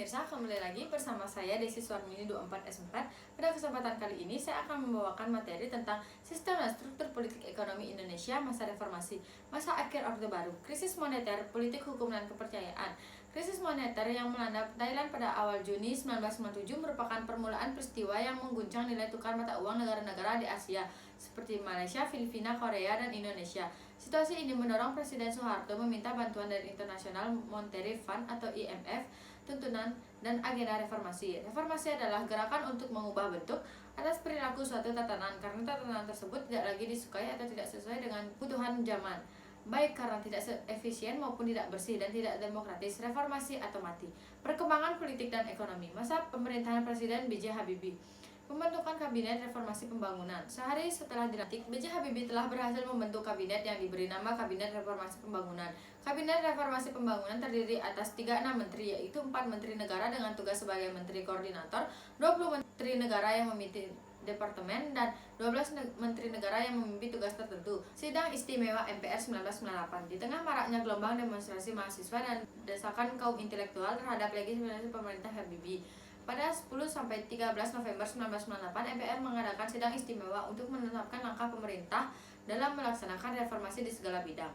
pemirsa, kembali lagi bersama saya Desi Suarmini 24S4. Pada kesempatan kali ini saya akan membawakan materi tentang sistem dan struktur politik ekonomi Indonesia masa reformasi, masa akhir Orde Baru, krisis moneter, politik hukum dan kepercayaan. Krisis moneter yang melanda Thailand pada awal Juni 1997 merupakan permulaan peristiwa yang mengguncang nilai tukar mata uang negara-negara di Asia seperti Malaysia, Filipina, Korea, dan Indonesia. Situasi ini mendorong Presiden Soeharto meminta bantuan dari International Monetary Fund atau IMF, tuntunan dan agenda reformasi. Reformasi adalah gerakan untuk mengubah bentuk atas perilaku suatu tatanan karena tatanan tersebut tidak lagi disukai atau tidak sesuai dengan kebutuhan zaman, baik karena tidak efisien maupun tidak bersih dan tidak demokratis. Reformasi atau mati. Perkembangan politik dan ekonomi masa pemerintahan Presiden B.J. Habibie. Pembentukan Kabinet Reformasi Pembangunan. Sehari setelah dilantik, B.J. Habibie telah berhasil membentuk kabinet yang diberi nama Kabinet Reformasi Pembangunan. Kabinet Reformasi Pembangunan terdiri atas 36 menteri, yaitu 4 menteri negara dengan tugas sebagai menteri koordinator, 20 menteri negara yang memimpin departemen, dan 12 menteri negara yang memimpin tugas tertentu. Sidang Istimewa MPR 1998. Di tengah maraknya gelombang demonstrasi mahasiswa dan desakan kaum intelektual terhadap legislasi pemerintah Habibie, pada 10-13 November 1998, MPR mengadakan sidang istimewa untuk menetapkan langkah pemerintah dalam melaksanakan reformasi di segala bidang.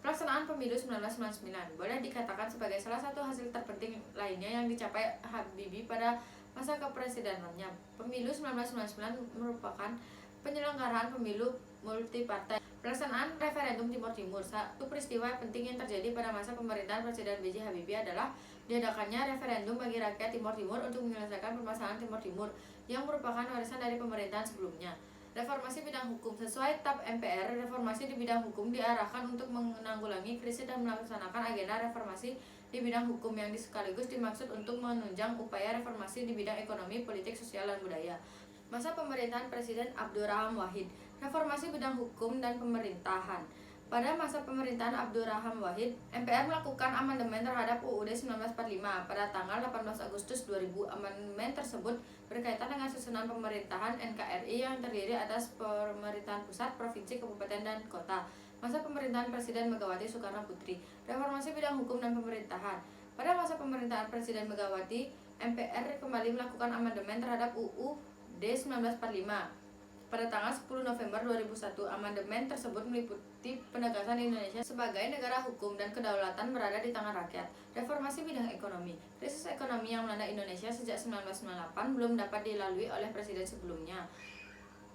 Pelaksanaan pemilu 1999 boleh dikatakan sebagai salah satu hasil terpenting lainnya yang dicapai Habibie pada masa kepresidenannya. Pemilu 1999 merupakan penyelenggaraan pemilu multipartai. Pelaksanaan referendum Timur Timur. Satu peristiwa penting yang terjadi pada masa pemerintahan Presiden B.J. Habibie adalah diadakannya referendum bagi rakyat Timur Timur untuk menyelesaikan permasalahan Timur Timur yang merupakan warisan dari pemerintahan sebelumnya. Reformasi bidang hukum. Sesuai TAP MPR, reformasi di bidang hukum diarahkan untuk menanggulangi krisis dan melaksanakan agenda reformasi di bidang hukum yang sekaligus dimaksud untuk menunjang upaya reformasi di bidang ekonomi, politik, sosial, dan budaya. Masa pemerintahan Presiden Abdurrahman Wahid. Reformasi bidang hukum dan pemerintahan. Pada masa pemerintahan Abdurrahman Wahid, MPR melakukan amandemen terhadap UUD 1945 pada tanggal 18 Agustus 2000. Amandemen tersebut berkaitan dengan susunan pemerintahan NKRI yang terdiri atas pemerintahan pusat, provinsi, kabupaten, dan kota. Masa pemerintahan Presiden Megawati Soekarno Putri. Reformasi bidang hukum dan pemerintahan. Pada masa pemerintahan Presiden Megawati, MPR kembali melakukan amandemen terhadap UUD 1945 pada tanggal 10 November 2001. Amandemen tersebut meliputi penegasan Indonesia sebagai negara hukum dan kedaulatan berada di tangan rakyat. Reformasi bidang ekonomi. Krisis ekonomi yang melanda Indonesia sejak 1998 belum dapat dilalui oleh presiden sebelumnya.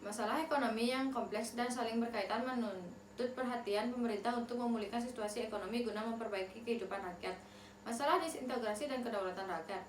Masalah ekonomi yang kompleks dan saling berkaitan menuntut perhatian pemerintah untuk memulihkan situasi ekonomi guna memperbaiki kehidupan rakyat. Masalah disintegrasi dan kedaulatan rakyat.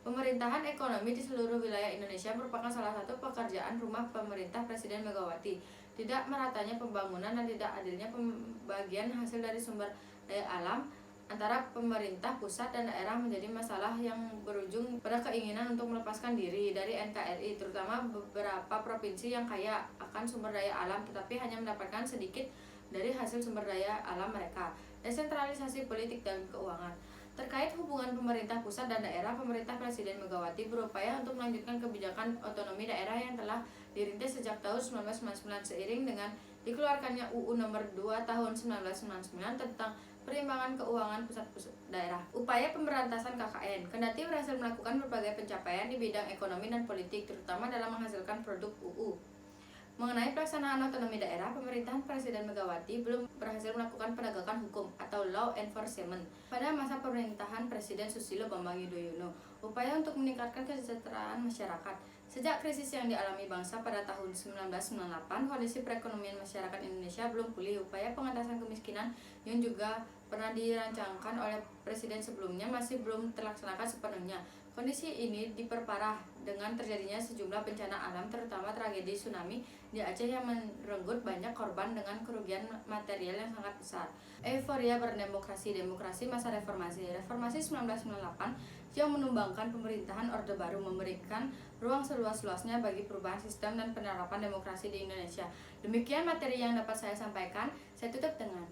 Pemerintahan ekonomi di seluruh wilayah Indonesia merupakan salah satu pekerjaan rumah pemerintah Presiden Megawati. Tidak meratanya pembangunan dan tidak adilnya pembagian hasil dari sumber daya alam antara pemerintah pusat dan daerah menjadi masalah yang berujung pada keinginan untuk melepaskan diri dari NKRI, terutama beberapa provinsi yang kaya akan sumber daya alam tetapi hanya mendapatkan sedikit dari hasil sumber daya alam mereka. Desentralisasi politik dan keuangan. Terkait hubungan pemerintah pusat dan daerah, pemerintah Presiden Megawati berupaya untuk melanjutkan kebijakan otonomi daerah yang telah dirintis sejak tahun 1999 seiring dengan dikeluarkannya UU Nomor 2 Tahun 1999 tentang perimbangan keuangan pusat daerah. Upaya pemberantasan KKN. Kendati berhasil melakukan berbagai pencapaian di bidang ekonomi dan politik, terutama dalam menghasilkan produk UU. Mengenai pelaksanaan otonomi daerah, pemerintahan Presiden Megawati belum berhasil melakukan penegakan hukum atau law enforcement pada masa pemerintahan Presiden Susilo Bambang Yudhoyono. Upaya untuk meningkatkan kesejahteraan masyarakat. Sejak krisis yang dialami bangsa pada tahun 1998, kondisi perekonomian masyarakat Indonesia belum pulih. Upaya pengentasan kemiskinan yang juga pernah dirancangkan oleh presiden sebelumnya masih belum terlaksanakan sepenuhnya. Kondisi ini diperparah dengan terjadinya sejumlah bencana alam, terutama tragedi tsunami di Aceh yang merenggut banyak korban dengan kerugian material yang sangat besar. Euforia berdemokrasi. Demokrasi masa reformasi. Reformasi 1998 yang menumbangkan pemerintahan Orde Baru memberikan ruang seluas-luasnya bagi perubahan sistem dan penerapan demokrasi di Indonesia. Demikian materi yang dapat saya sampaikan. Saya tutup dengan